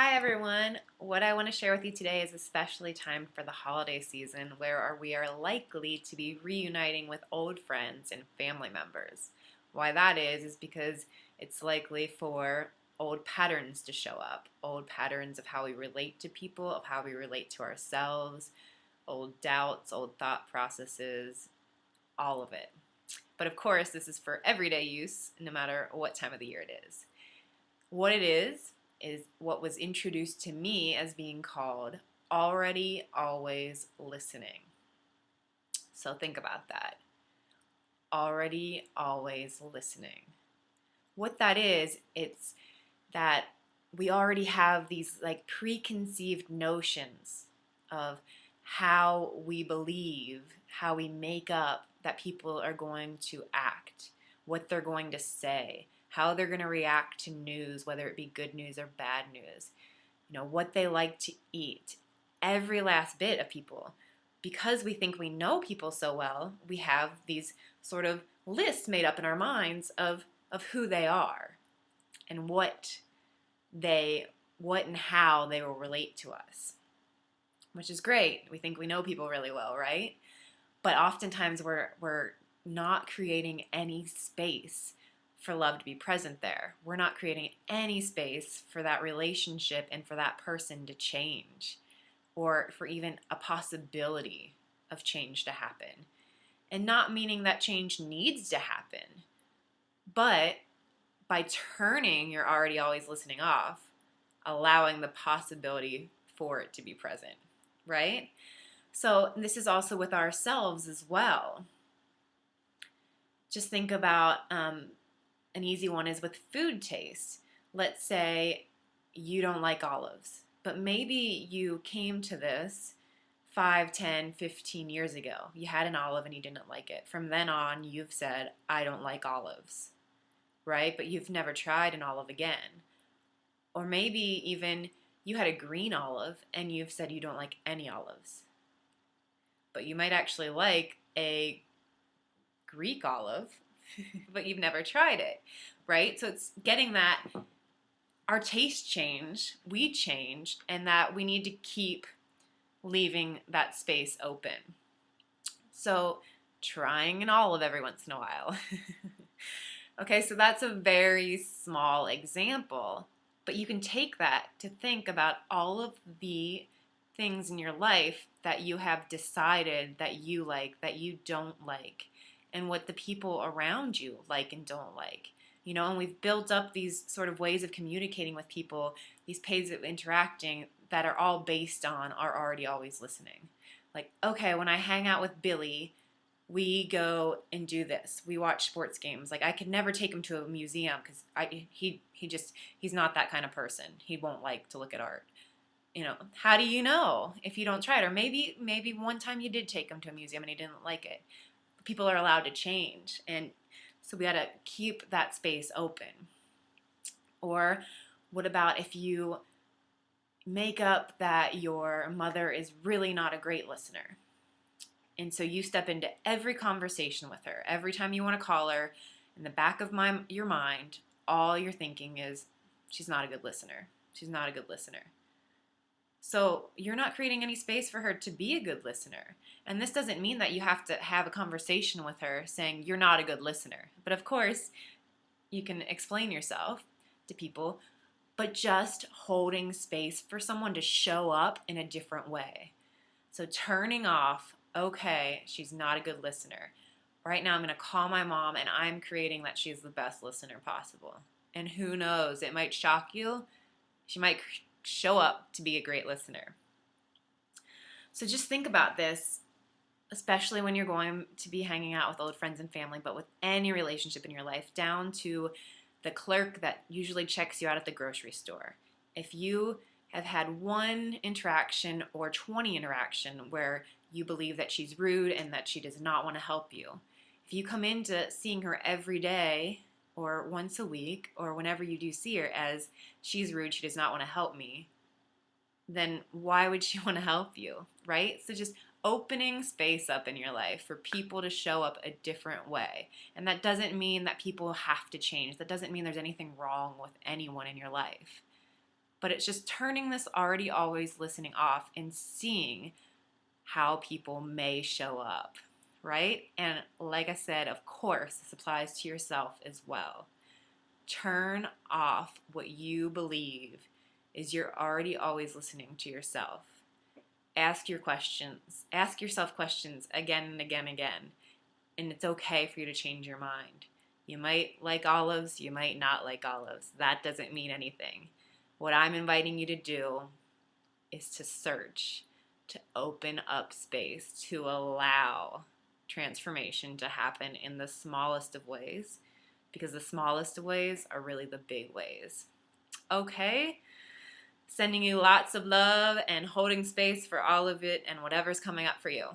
Hi everyone. What I want to share with you today is especially timed for the holiday season where we are likely to be reuniting with old friends and family members. Why that is because it's likely for old patterns to show up, old patterns of how we relate to people, of how we relate to ourselves, old doubts, old thought processes, all of it. But of course, this is for everyday use, no matter what time of the year it is. What it is what was introduced to me as being called already always listening. So think about that. Already always listening. What that is, it's that we already have these like preconceived notions of how we believe, how we make up that people are going to act, what they're going to say, how they're going to react to news, whether it be good news or bad news, what they like to eat. Every last bit of people. Because we think we know people so well, we have these sort of lists made up in our minds of who they are and what and how they will relate to us, which is great. We think we know people really well, right? But oftentimes we're not creating any space for love to be present there. We're not creating any space for that relationship and for that person to change or for even a possibility of change to happen. And not meaning that change needs to happen, but by turning your already always listening off, allowing the possibility for it to be present, right? So this is also with ourselves as well. Just think about an easy one is with food taste. Let's say you don't like olives, but maybe you came to this 5, 10, 15 years ago. You had an olive and you didn't like it. From then on, you've said, I don't like olives, right? But you've never tried an olive again. Or maybe even you had a green olive and you've said you don't like any olives. But you might actually like a Greek olive, but you've never tried it, right? So it's getting that our tastes change, we change, and that we need to keep leaving that space open. So trying an olive every once in a while. Okay, so that's a very small example, but you can take that to think about all of the things in your life that you have decided that you like, that you don't like, and what the people around you like and don't like. And we've built up these sort of ways of communicating with people, these ways of interacting that are all based on our already always listening. Like, okay, when I hang out with Billy, we go and do this. We watch sports games. Like I could never take him to a museum because he's not that kind of person. He won't like to look at art. How do you know if you don't try it? Or maybe one time you did take him to a museum and he didn't like it. People are allowed to change, and so we got to keep that space open. Or what about if you make up that your mother is really not a great listener? And so you step into every conversation with her. Every time you want to call her, in the back of your mind, all you're thinking is, she's not a good listener. She's not a good listener. So you're not creating any space for her to be a good listener. And this doesn't mean that you have to have a conversation with her saying you're not a good listener. But of course, you can explain yourself to people, but just holding space for someone to show up in a different way. So turning off, okay, she's not a good listener. Right now I'm going to call my mom and I'm creating that she's the best listener possible. And who knows, it might shock you. She might show up to be a great listener. So just think about this, especially when you're going to be hanging out with old friends and family, but with any relationship in your life, down to the clerk that usually checks you out at the grocery store. If you have had one interaction or 20 interaction where you believe that she's rude and that she does not want to help you, if you come into seeing her every day or once a week or whenever you do see her as she's rude, she does not want to help me, then why would she want to help you, right? So just opening space up in your life for people to show up a different way. And that doesn't mean that people have to change. That doesn't mean there's anything wrong with anyone in your life. But it's just turning this already always listening off and seeing how people may show up, right? And like I said, of course, this applies to yourself as well. Turn off what you believe is you're already always listening to yourself. Ask yourself questions again and again and again. And it's okay for you to change your mind. You might like olives, you might not like olives. That doesn't mean anything. What I'm inviting you to do is to search, to open up space, to allow transformation to happen in the smallest of ways, because the smallest of ways are really the big ways. Okay? Sending you lots of love and holding space for all of it and whatever's coming up for you.